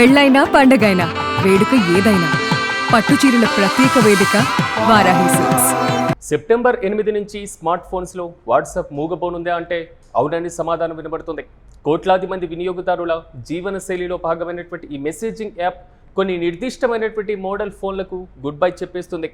పెళ్ళైనా పండగైనా వేడుక ఏదైనా పట్టుచీరల ప్రత్యేక వేదిక వారాహి సిల్క్స్. సెప్టెంబర్ 8 నుంచి స్మార్ట్ ఫోన్స్లో వాట్సాప్ మూగబోనుందా అంటే అవునని సమాధానం వినబడుతుంది. కోట్లాది మంది వినియోగదారుల జీవన శైలిలో భాగమైనటువంటి ఈ మెసేజింగ్ యాప్ కొన్ని నిర్దిష్టమైనటువంటి మోడల్ ఫోన్లకు గుడ్ బై చెప్పేస్తుంది.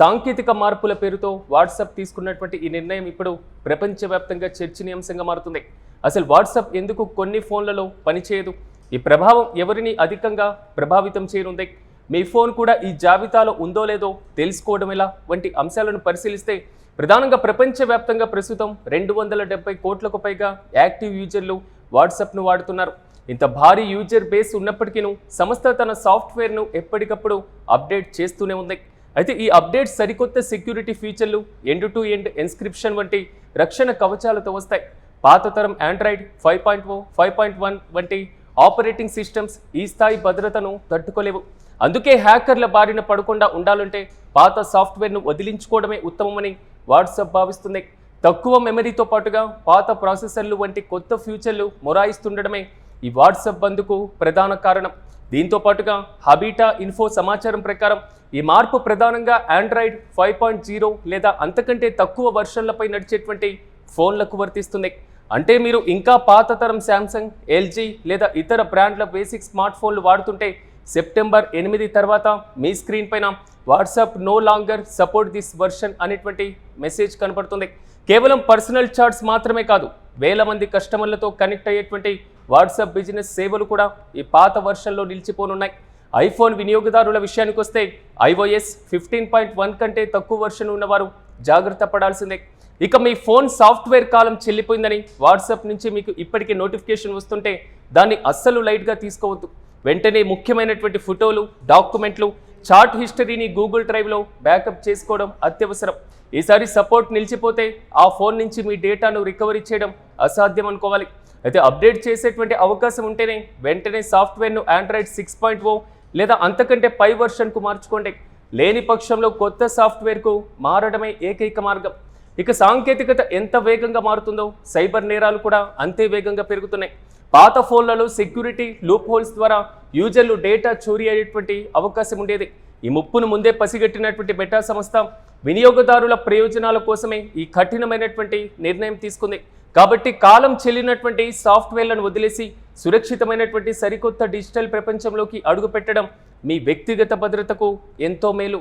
సాంకేతిక మార్పుల పేరుతో వాట్సాప్ తీసుకున్నటువంటి ఈ నిర్ణయం ఇప్పుడు ప్రపంచవ్యాప్తంగా చర్చనీయాంశంగా మారుతుంది. అసలు వాట్సాప్ ఎందుకు కొన్ని ఫోన్లలో పనిచేయదు? ఈ ప్రభావం ఎవరిని అధికంగా ప్రభావితం చేయనుంది? మీ ఫోన్ కూడా ఈ జాబితాలో ఉందో లేదో తెలుసుకోవడం ఎలా వంటి అంశాలను పరిశీలిస్తే ప్రధానంగా ప్రపంచవ్యాప్తంగా ప్రస్తుతం 270 కోట్లకు పైగా యాక్టివ్ యూజర్లు వాట్సాప్ను వాడుతున్నారు. ఇంత భారీ యూజర్ బేస్ ఉన్నప్పటికీ సంస్థ తన సాఫ్ట్వేర్ను ఎప్పటికప్పుడు అప్డేట్ చేస్తూనే ఉంది. అయితే ఈ అప్డేట్ సరికొత్త సెక్యూరిటీ ఫీచర్లు, ఎండ్ టు ఎండ్ ఎన్స్క్రిప్షన్ వంటి రక్షణ కవచాలతో వస్తాయి. పాత తరం ఆండ్రాయిడ్ 5.0, 5.1 వంటి ఆపరేటింగ్ సిస్టమ్స్ ఈ స్థాయి భద్రతను తట్టుకోలేవు. అందుకే హ్యాకర్ల బారిన పడకుండా ఉండాలంటే పాత సాఫ్ట్వేర్ను వదిలించుకోవడమే ఉత్తమమని వాట్సాప్ భావిస్తుంది. తక్కువ మెమరీతో పాటుగా పాత ప్రాసెసర్లు వంటి కొత్త ఫ్యూచర్లు మొరాయిస్తుండడమే ఈ వాట్సాప్ బంద్కు ప్రధాన కారణం. దీంతో పాటుగా హబీటా ఇన్ఫో సమాచారం ప్రకారం ఈ మార్పు ప్రధానంగా ఆండ్రాయిడ్ 5.0 లేదా అంతకంటే తక్కువ వర్షన్లపై నడిచేటువంటి ఫోన్లకు వర్తిస్తుంది. అంటే మీరు ఇంకా పాత తరం శాంసంగ్, ఎల్జీ లేదా ఇతర బ్రాండ్ల బేసిక్ స్మార్ట్ ఫోన్లు వాడుతుంటే సెప్టెంబర్ 8 తర్వాత మీ స్క్రీన్ పైన WhatsApp no longer support this version అనేటువంటి మెసేజ్ కనపడుతుంది. కేవలం పర్సనల్ చాట్స్ మాత్రమే కాదు, వేల మంది కస్టమర్లతో కనెక్ట్ అయ్యేటువంటి వాట్సాప్ బిజినెస్ సేవలు కూడా ఈ పాత వర్షన్లో నిలిచిపోనున్నాయి. ఐఫోన్ వినియోగదారుల విషయానికి వస్తే iOS 15.1 కంటే తక్కువ వర్షన్ ఉన్నవారు జాగ్రత్త పడాల్సిందే. ఇక మీ ఫోన్ సాఫ్ట్వేర్ కాలం చెల్లిపోయిందని వాట్సాప్ నుంచి మీకు ఇప్పటికే నోటిఫికేషన్ వస్తుంటే దాన్ని అస్సలు లైట్గా తీసుకోవద్దు. వెంటనే ముఖ్యమైనటువంటి ఫోటోలు, డాక్యుమెంట్లు, చాట్ హిస్టరీని గూగుల్ డ్రైవ్లో బ్యాకప్ చేసుకోవడం అత్యవసరం. ఈసారి సపోర్ట్ నిలిచిపోతే ఆ ఫోన్ నుంచి మీ డేటాను రికవరీ చేయడం అసాధ్యం అనుకోవాలి. అయితే అప్డేట్ చేసేటువంటి అవకాశం ఉంటేనే వెంటనే సాఫ్ట్వేర్ను ఆండ్రాయిడ్ 6.0 లేదా అంతకంటే పై వర్షన్కు మార్చుకోండి. లేని పక్షంలో కొత్త సాఫ్ట్వేర్కు మారడమే ఏకైక మార్గం. ఇక సాంకేతికత ఎంత వేగంగా మారుతుందో సైబర్ నేరాలు కూడా అంతే వేగంగా పెరుగుతున్నాయి. పాత ఫోన్లలో సెక్యూరిటీ లూప్ హోల్స్ ద్వారా యూజర్లు డేటా చోరీ అయ్యేటువంటి అవకాశం ఉండేది. ఈ ముప్పును ముందే పసిగట్టినటువంటి మెటా సంస్థ వినియోగదారుల ప్రయోజనాల కోసమే ఈ కఠినమైనటువంటి నిర్ణయం తీసుకుంది. కాబట్టి కాలం చెల్లినటువంటి సాఫ్ట్వేర్లను వదిలేసి సురక్షితమైనటువంటి సరికొత్త డిజిటల్ ప్రపంచంలోకి అడుగుపెట్టడం మీ వ్యక్తిగత భద్రతకు ఎంతో మేలు.